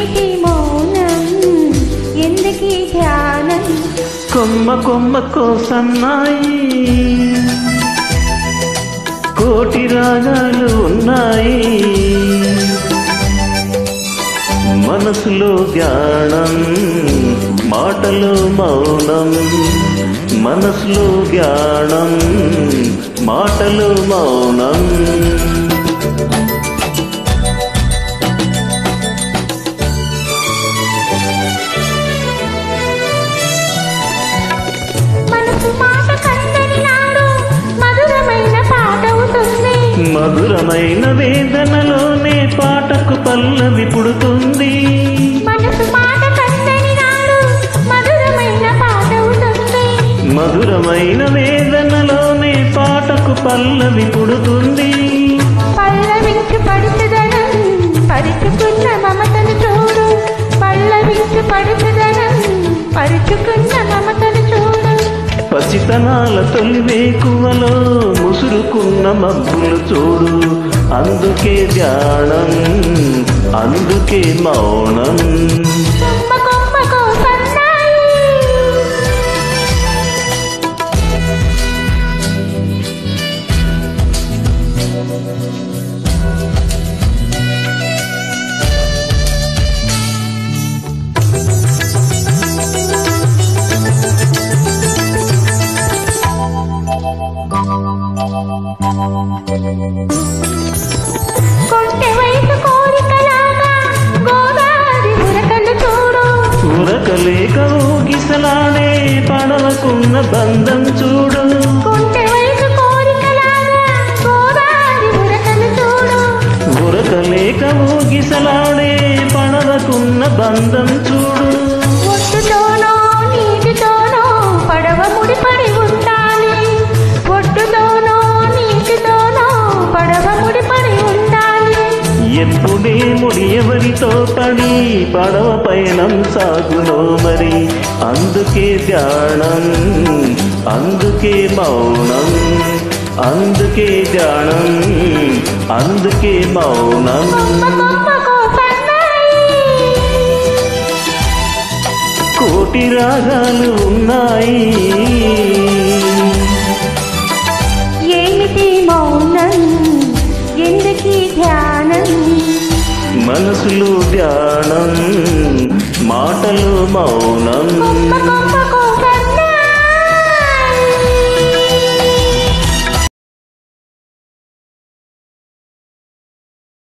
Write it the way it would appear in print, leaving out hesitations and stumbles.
ఏమిటి మౌనం ఎందుకీ ధ్యానం కొమ్మ కొమ్మకో సన్నాయి కోటి రాగాలు ఉన్నాయి మనసులో ధ్యానం మాటలో మౌనం మనసులో ధ్యానం మాటలో మౌనం మధురమైన వేదనలోనే పాటకు పల్లవి పుడుతుంది మధురమైన వేదనలోనే పాటకు పల్లవి పుడుతుంది పల్లవించు పడుచుదనం పరుచుకున్న మమతను చూడు పల్లవించు పడుచుదనం పరుచుకున్న మమతను చూడు పసితనాల తొలి వేకువలో ముసురుకున్న మబ్బులు చూడు అందుకే ధ్యానం అందుకే మౌనం ఉరకలేక ఊగిసలాడే పడవకున్న బంధం చూడు ఉరకలేక ఊగిసలాడే పడవకున్న బంధం చూడు ఒడ్డుతోనో నీటితోనో పడవ ముడిపడి ఉండాలి ఒడ్డుతోనో నీటితోనో పడవ ముడిపడి ఉండాలి ఎప్పుడే ముడి ఎవరితో పడి పడవ పయనం సాగునో మరి అందుకే ధ్యానం అందుకే మౌనం అందుకే ధ్యానం అందుకే మౌనం కోటి రాగాలు ఉన్నాయి ఏమిటి మౌనం ఎందుకీ ధ్యానం మనసులో ధ్యానం మాటలు మౌనం